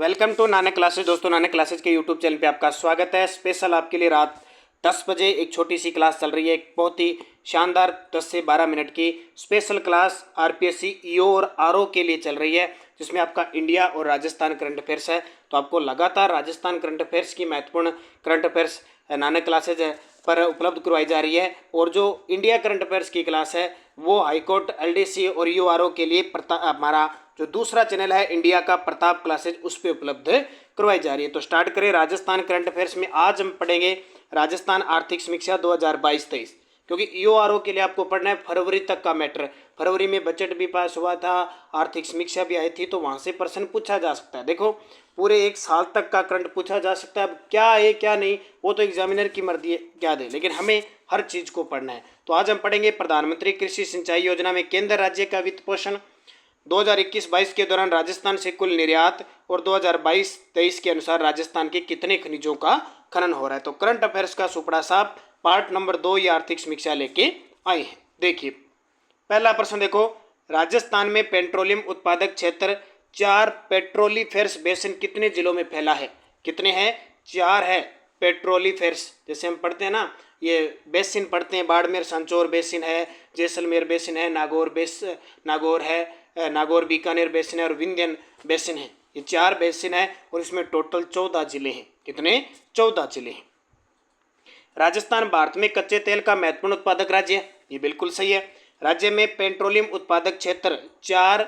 Welcome to Nanak classes. दोस्तों, Nanak classes के YouTube channel पे आपका स्वागत है। स्पेशल आपके लिए रात 10 बजे एक छोटी सी क्लास चल रही है, एक बहुत ही शानदार 10 से 12 मिनट की स्पेशल क्लास आरपीएससी ईओ और आरओ के लिए चल रही है, जिसमें आपका इंडिया और राजस्थान करंट अफेयर्स है। तो आपको लगातार राजस्थान करंट अफेयर्स की महत्वपूर्ण करंट अफेयर्स नानक क्लासेज पर उपलब्ध करवाई जा रही है, और जो इंडिया करंट अफेयर्स की क्लास है वो हाईकोर्ट, एलडीसी और यूआरओ के लिए हमारा जो दूसरा चैनल है इंडिया का प्रताप क्लासेज, उस पर उपलब्ध करवाई जा रही है। तो स्टार्ट करें। राजस्थान करंट अफेयर्स में आज हम पढ़ेंगे राजस्थान आर्थिक समीक्षा 2022-23, क्योंकि ईओआरओ के लिए आपको पढ़ना है फरवरी तक का मैटर। फरवरी में बजट भी पास हुआ था, आर्थिक समीक्षा भी आई थी, तो वहां से प्रश्न पूछा जा सकता है। देखो, पूरे एक साल तक का करंट पूछा जा सकता है। अब क्या है क्या नहीं वो तो एग्जामिनर की मर्जी है क्या दे, लेकिन हमें हर चीज को पढ़ना है। तो आज हम पढ़ेंगे प्रधानमंत्री कृषि सिंचाई योजना में केंद्र राज्य का वित्त पोषण, 2021-22 के दौरान राजस्थान से कुल निर्यात, और 2022-23 के अनुसार राजस्थान के कितने खनिजों का खनन हो रहा है। तो करंट अफेयर्स का सुपड़ा साहब पार्ट नंबर 2 ये आर्थिक समीक्षा लेके आए हैं। देखिए, पहला प्रश्न देखो, राजस्थान में पेट्रोलियम उत्पादक क्षेत्र 4 पेट्रोलीफेरस बेसिन कितने जिलों में फैला है? कितने हैं? 4 है पेट्रोलीफेरस। जैसे हम पढ़ते हैं ना, ये बेसिन पढ़ते हैं, बाड़मेर सांचौर बेसिन है, जैसलमेर बेसिन है, नागौर बीकानेर बेसिन है, और विंध्यन बेसिन है। ये 4 बेसिन है और इसमें टोटल 14 जिले हैं। कितने? 14 जिले हैं। राजस्थान भारत में कच्चे तेल का महत्वपूर्ण उत्पादक राज्य है, ये बिल्कुल सही है। राज्य में पेट्रोलियम उत्पादक क्षेत्र 4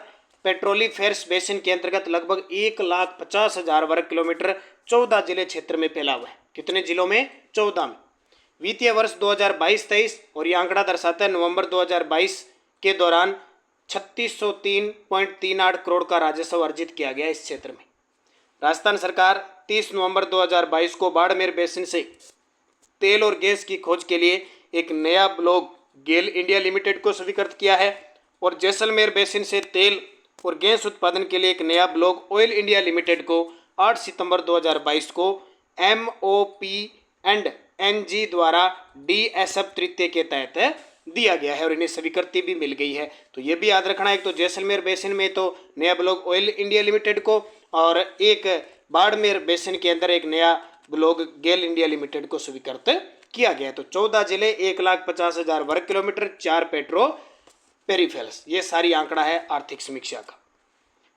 पेट्रोलीफेरस बेसिन के अंतर्गत लगभग 1,50,000 वर्ग किलोमीटर 14 जिले क्षेत्र में फैला हुआ है। कितने जिलों में? 14 में। वित्तीय वर्ष 2022-23 और ये आंकड़ा दर्शाता है नवंबर 2022 के दौरान 3603.38 करोड़ का राजस्व अर्जित किया गया इस क्षेत्र में। राजस्थान सरकार 30 नवंबर 2022 को बाड़मेर बेसिन से तेल और गैस की खोज के लिए एक नया ब्लॉक गेल इंडिया लिमिटेड को स्वीकृत किया है, और जैसलमेर बेसिन से तेल और गैस उत्पादन के लिए एक नया ब्लॉक ऑयल इंडिया लिमिटेड को 8 सितंबर 2022 को MOP एंड NG द्वारा DSF तृतीय के तहत दिया गया है, और इन्हें स्वीकृति भी मिल गई है। तो ये भी याद रखना है, एक तो जैसलमेर बेसिन में तो नया ब्लॉक ऑयल इंडिया लिमिटेड को, और एक बाड़मेर बेसिन के अंदर एक नया ब्लॉक गेल इंडिया लिमिटेड को स्वीकृत किया गया। तो 14 जिले, 1,50,000 वर्ग किलोमीटर, 4 पेट्रो पेरीफेरस, ये सारी आंकड़ा है आर्थिक समीक्षा का।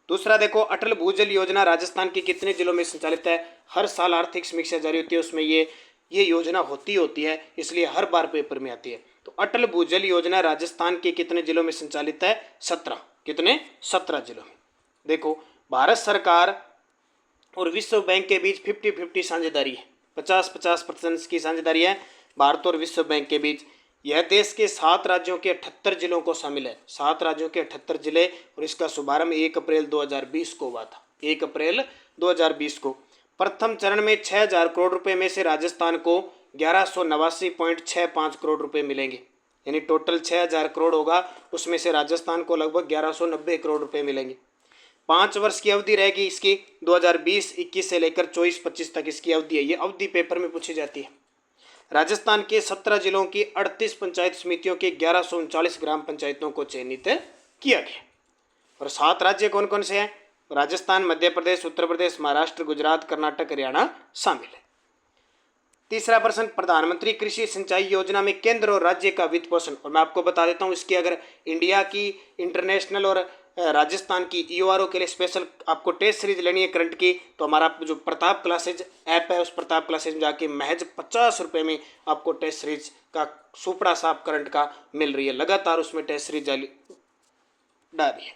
दूसरा देखो, अटल भूजल योजना राजस्थान के कितने जिलों में संचालित है? हर साल आर्थिक समीक्षा जारी होती है, उसमें ये योजना होती है, इसलिए हर बार पेपर में आती है। तो अटल भूजल योजना राजस्थान के कितने जिलों में संचालित है? 17। कितने? 17 जिलों में। देखो, भारत सरकार और विश्व बैंक के बीच 50-50 साझेदारी है, 50-50% की साझेदारी है भारत और विश्व बैंक के बीच। यह देश के 7 राज्यों के 78 जिलों को शामिल है, 7 राज्यों के 78 जिले, और इसका शुभारंभ 1 अप्रैल 2020 को हुआ था। 1 अप्रैल 2020 को। प्रथम चरण में 6,000 करोड़ रुपए में से राजस्थान को 1189.65 करोड़ रुपए मिलेंगे, यानी टोटल 6,000 करोड़ होगा, उसमें से राजस्थान को लगभग 1190 करोड़ रुपए मिलेंगे। 5 वर्ष की अवधि रहेगी इसकी, 2020-21 से लेकर 24-25 तक इसकी अवधि है। ये अवधि पेपर में पूछी जाती है। राजस्थान के 17 जिलों की 38 पंचायत समितियों के 1139 ग्राम पंचायतों को चयनित किया गया। और 7 राज्य कौन कौन से हैं? राजस्थान, मध्य प्रदेश, उत्तर प्रदेश, महाराष्ट्र, गुजरात, कर्नाटक, हरियाणा शामिल है। तीसरा प्रश्न, प्रधानमंत्री कृषि सिंचाई योजना में केंद्र और राज्य का वित्त पोषण। और मैं आपको बता देता हूँ, इसकी अगर इंडिया की, इंटरनेशनल और राजस्थान की ईओआरओ के लिए स्पेशल आपको टेस्ट सीरीज लेनी है करंट की, तो हमारा जो प्रताप क्लासेज ऐप है, उस प्रताप क्लासेज में जाके महज 50 रुपये में आपको टेस्ट सीरीज का सुपड़ा साफ करंट का मिल रही है। लगातार उसमें टेस्ट सीरीज डाली है।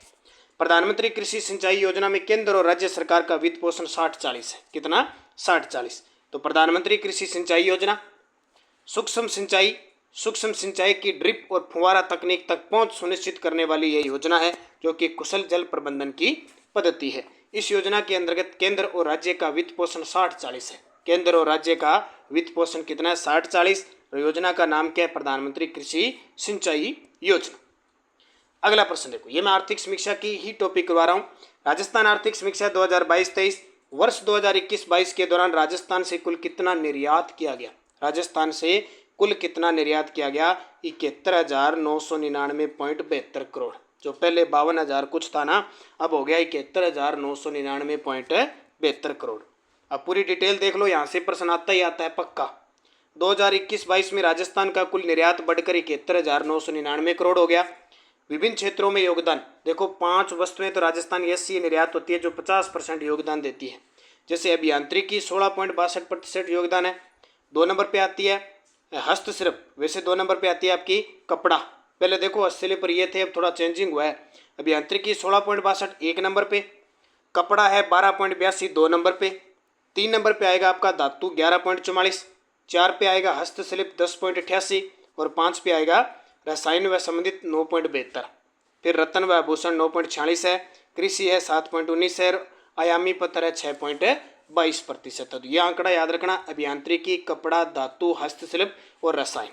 प्रधानमंत्री कृषि सिंचाई योजना में केंद्र और राज्य सरकार का वित्त पोषण 60-40 है। कितना? 60-40। तो प्रधानमंत्री कृषि सिंचाई योजना सूक्ष्म सिंचाई की ड्रिप और फुहारा तकनीक तक पहुंच सुनिश्चित करने वाली यह योजना है, जो कि कुशल जल प्रबंधन की पद्धति है। इस योजना के अंतर्गत केंद्र और राज्य का वित्त पोषण 60-40 है। केंद्र और राज्य का वित्त पोषण कितना है? 60-40। योजना का नाम क्या है? प्रधानमंत्री कृषि सिंचाई योजना। अगला प्रश्न देखो, ये मैं आर्थिक समीक्षा की ही टॉपिक करवा रहा हूँ। राजस्थान आर्थिक समीक्षा 2022-23, वर्ष 2021-22 के दौरान राजस्थान से कुल कितना निर्यात किया गया? राजस्थान से कुल कितना निर्यात किया गया? 71,999.72 करोड़। जो पहले 52,000 कुछ था ना, अब हो गया 71,999.72 72 करोड़। अब पूरी डिटेल देख लो, यहाँ से प्रश्न आता ही आता है पक्का। 2021-22 में राजस्थान का कुल निर्यात बढ़कर 71,999 करोड़ हो गया। विभिन्न क्षेत्रों में योगदान देखो, 5 वस्तुएं तो राजस्थान ऐसी निर्यात होती है जो 50% योगदान देती है। जैसे अभियांत्रिकी 16.62% योगदान है। 2 नंबर पे आती है हस्तशिल्प, वैसे 2 नंबर पे आती है आपकी कपड़ा। पहले देखो हस्तशिल्प पर ये थे, अब थोड़ा चेंजिंग हुआ है। अभियांत्रिकी 16.62 1 नंबर पे, कपड़ा है 12.82 2 नंबर पे, 3 नंबर पे आएगा आपका धातु 11.44, 4 पे आएगा हस्तशिल्प 10.88 और 5 पे आएगा रसायन व संबंधित 9.72। फिर रत्न व आभूषण 9.46 है, कृषि है 7.19 है, आयामी पत्थर है 6.22% है। तो यह आंकड़ा याद रखना, अभियांत्रिकी, कपड़ा, धातु, हस्तशिल्प और रसायन।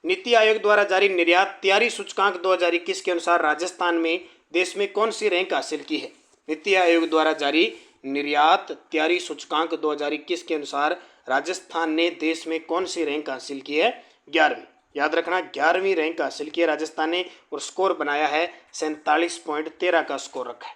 नीति आयोग द्वारा जारी निर्यात तैयारी सूचकांक 2021 के अनुसार राजस्थान में देश में कौन सी रैंक हासिल की है? नीति आयोग द्वारा जारी निर्यात तैयारी सूचकांक 2021 के अनुसार राजस्थान ने देश में कौन सी रैंक हासिल की है? 11वीं। याद रखना 11वीं रैंक हासिल की है राजस्थान ने और स्कोर बनाया है 47.13 का स्कोर रखा है।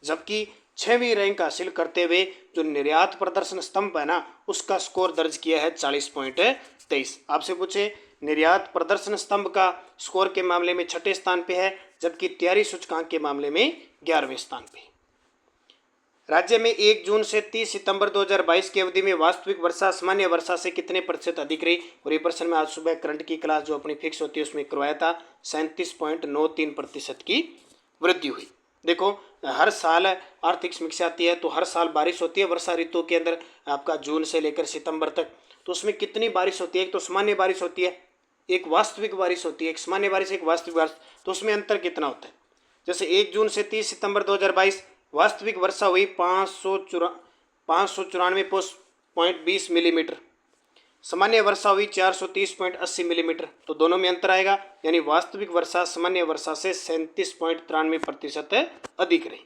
जबकि 6वीं रैंक हासिल करते हुए जो निर्यात प्रदर्शन स्तंभ है ना, उसका स्कोर दर्ज किया है 40.23। आपसे पूछे निर्यात प्रदर्शन स्तंभ का स्कोर के मामले में 6ठे स्थान पे है, जबकि तैयारी सूचकांक के मामले में 11वें स्थान पे। राज्य में 1 जून से 30 सितंबर 2022 की अवधि में वास्तविक वर्षा सामान्य वर्षा से कितने प्रतिशत अधिक रही? और ये प्रश्न में आज सुबह करंट की क्लास जो अपनी फिक्स होती है उसमें करवाया था। 37.93% की वृद्धि हुई। देखो हर साल आर्थिक समीक्षा आती है तो हर साल बारिश होती है वर्षा ऋतु के अंदर, आपका जून से लेकर सितंबर तक। तो उसमें कितनी बारिश होती है? एक तो सामान्य बारिश होती है, एक वास्तविक बारिश होती है। एक सामान्य बारिश, एक वास्तविक बारिश, तो उसमें अंतर कितना होता है? जैसे 1 जून से 30 सितंबर 2022 वास्तविक वर्षा हुई 594.20 मिलीमीटर, सामान्य वर्षा हुई 430.80 मिलीमीटर। तो दोनों में अंतर आएगा, यानी वास्तविक वर्षा सामान्य वर्षा से 37.93% अधिक रही।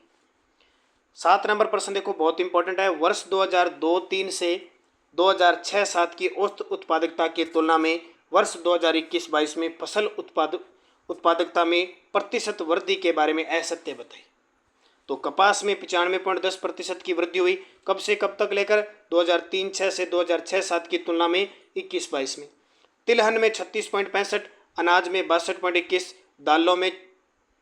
7 नंबर प्रश्न देखो, बहुत इंपॉर्टेंट है। वर्ष 2002-03 से 2006-07 की औसत उत्पादकता की तुलना में वर्ष 2021-22 में फसल उत्पादकता में प्रतिशत वृद्धि के बारे में असत्य बताइए। तो कपास में 95.10% की वृद्धि हुई, कब से कब तक लेकर 2003-06 से 2006-07 की तुलना में 21-22 में। तिलहन में 36.65, अनाज में 62.21, दालों में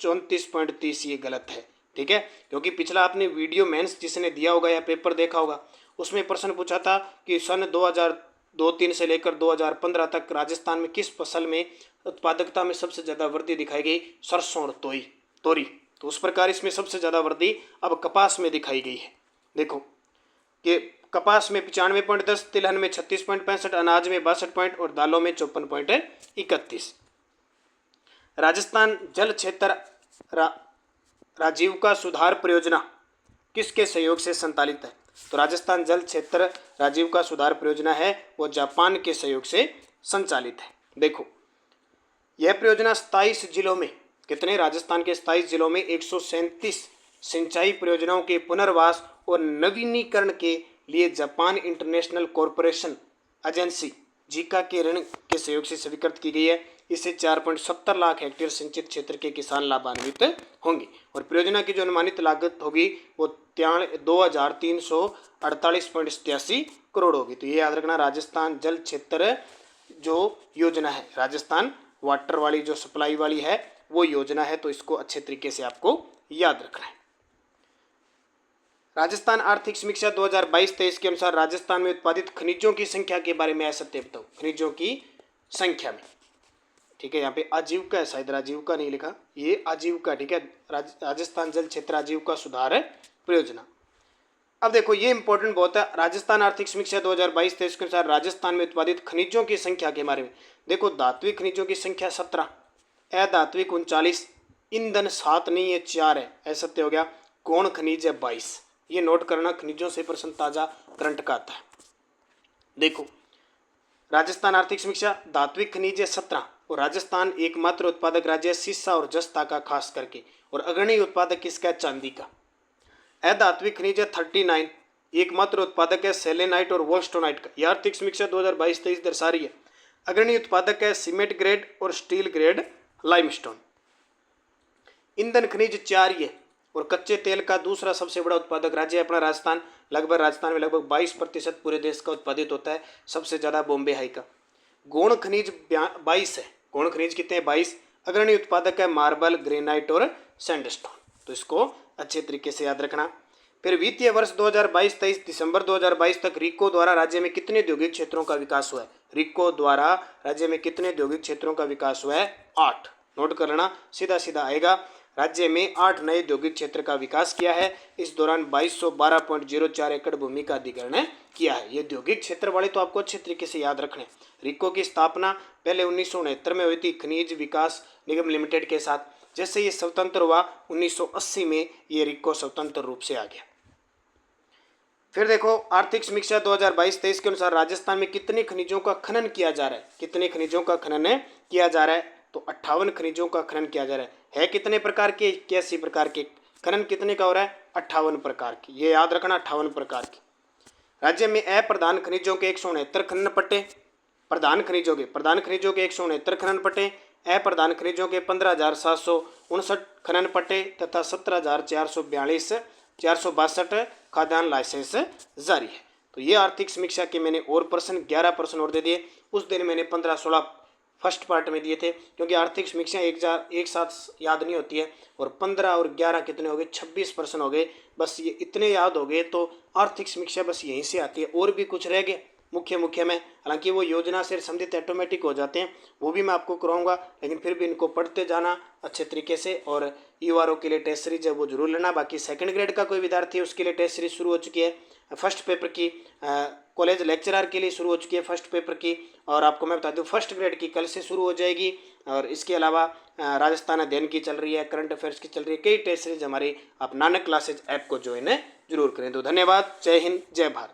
34.30। ये गलत है, ठीक है, क्योंकि पिछला आपने वीडियो मेंस जिसने दिया होगा या पेपर देखा होगा उसमें प्रश्न पूछा था कि सन 2002-03 से लेकर 2015 तक राजस्थान में किस फसल में उत्पादकता में सबसे ज़्यादा वृद्धि दिखाई गई? सरसों और तोरी। तो उस प्रकार इसमें सबसे ज़्यादा वृद्धि अब कपास में दिखाई गई है। देखो कि कपास में 95.10, तिलहन में 36.65, अनाज में 62 और दालों में 54.31। राजस्थान जल क्षेत्र राजीविका सुधार परियोजना किसके सहयोग से संचालित है? तो राजस्थान जल क्षेत्र राजीविका सुधार परियोजना है वो जापान के सहयोग से संचालित है। देखो यह परियोजना 27 जिलों में, कितने? राजस्थान के 27 जिलों में 137 सिंचाई परियोजनाओं के पुनर्वास और नवीनीकरण के लिए Japan international corporation agency Zika के ऋण के सहयोग से स्वीकृत की गई है। इससे 4.70 लाख हेक्टेयर सिंचित क्षेत्र के किसान लाभान्वित होंगे और परियोजना की जो अनुमानित लागत होगी वो 2348.87 करोड़ होगी। तो ये याद रखना, राजस्थान जल क्षेत्र जो योजना है, राजस्थान वाटर वाली जो सप्लाई वाली है वो योजना है, तो इसको अच्छे तरीके से आपको याद रखना है। राजस्थान आर्थिक समीक्षा 2022-23 के अनुसार राजस्थान में उत्पादित खनिजों की संख्या के बारे में असत्य बताओ। खनिजों की संख्या में, ठीक है, यहाँ पे आजीविका है, शायद राजीविका नहीं लिखा, ये आजीविका, ठीक है, राजस्थान जल क्षेत्र आजीविका सुधार परियोजना। अब देखो ये इंपॉर्टेंट बहुत है, राजस्थान आर्थिक समीक्षा 2022-23 के अनुसार राजस्थान में उत्पादित खनिजों की संख्या के बारे में। देखो धात्विक खनिजों की संख्या 17, अधात्विक 39, ईंधन 7 नहीं है 4 है, असत्य हो गया। गौण खनिज है 22। ये नोट करना, खनिजों से प्रश्न ताजा करंट का आता है। देखो राजस्थान आर्थिक समीक्षा, धात्विक खनिज है 17 और राजस्थान एकमात्र उत्पादक राज्य है सीसा और जस्ता का खास करके, और अग्रणी उत्पादक किसका है? चांदी का। अधात्विक खनिज है 39, एकमात्र उत्पादक है सेलेनाइट और वोल्स्टोनाइट का। यह आर्थिक समीक्षा 2022-23 दर्शा रही है। अग्रणी उत्पादक है सीमेंट ग्रेड और स्टील ग्रेड लाइमस्टोन। ईंधन खनिज 4 ही है और कच्चे तेल का दूसरा सबसे बड़ा उत्पादक राज्य है अपना राजस्थान। राजस्थान में लगभग 22% पूरे देश का उत्पादित होता है, सबसे ज़्यादा बॉम्बे हाई का। गौण खनिज 22 है, गौण खनिज कितने हैं? 22। अग्रणी उत्पादक है मार्बल, ग्रेनाइट और सैंडस्टोन। तो इसको अच्छे तरीके से याद रखना। फिर वित्तीय वर्ष 2022-23 दिसंबर 2022 तक रिको द्वारा राज्य में कितने औद्योगिक क्षेत्रों का विकास हुआ है? रिको द्वारा राज्य में कितने औद्योगिक क्षेत्रों का विकास हुआ है? 8। नोट कर लेना, सीधा सीधा आएगा। राज्य में 8 नए औद्योगिक क्षेत्र का विकास किया है। इस दौरान 2212.04 एकड़ भूमि का अधिग्रहण किया है। ये औद्योगिक क्षेत्र वाले तो आपको अच्छे तरीके से याद रखने। रिको की स्थापना पहले 1969 में हुई थी खनिज विकास निगम लिमिटेड के साथ। जैसे ये स्वतंत्र हुआ 1980 में ये रिको स्वतंत्र रूप से आ गया। फिर देखो आर्थिक समीक्षा 2022-23 के अनुसार राजस्थान में कितने खनिजों का खनन किया जा रहा है? कितने खनिजों का खनन किया जा रहा है? तो 58 खनिजों का खनन किया जा रहा है कितने प्रकार के? 81 प्रकार के। खनन कितने का हो रहा है? 58 प्रकार की। ये याद रखना, 58 प्रकार की। राज्य में अप्रधान खनिजों के 169 खनन पट्टे, प्रधान खनिजों के 169 खनन पट्टे, अप्रधान खनिजों के 15,759 खनन पट्टे तथा 17,462 खाद्यान्न लाइसेंस जारी है। तो ये आर्थिक समीक्षा के मैंने और प्रश्न 11 प्रश्न और दे दिए। उस दिन मैंने 15-16 फर्स्ट पार्ट में दिए थे, क्योंकि आर्थिक समीक्षा एक साथ याद नहीं होती है। और 15 और 11 कितने हो गए? 26 प्रश्न हो गए। बस ये इतने याद हो गए तो आर्थिक समीक्षा बस यहीं से आती है। और भी कुछ रह गए मुख्य में, हालांकि वो योजना से संबंधित ऑटोमेटिक हो जाते हैं, वो भी मैं आपको कराऊंगा। लेकिन फिर भी इनको पढ़ते जाना अच्छे तरीके से। और यूआरओ के लिए टेस्ट सीरीज है वो जरूर लेना। बाकी सेकंड ग्रेड का कोई विद्यार्थी है उसके लिए टेस्ट सीरीज शुरू हो चुकी है। फर्स्ट पेपर की कॉलेज लेक्चरर के लिए शुरू हो चुकी है फर्स्ट पेपर की। और आपको मैं बता दूं फर्स्ट ग्रेड की कल से शुरू हो जाएगी। और इसके अलावा राजस्थान अध्ययन की चल रही है, करंट अफेयर्स की चल रही है, कई टेस्ट सीरीज हमारी। आप नानक क्लासेज ऐप को ज्वाइन जरूर करें। तो धन्यवाद। जय हिंद, जय भारत।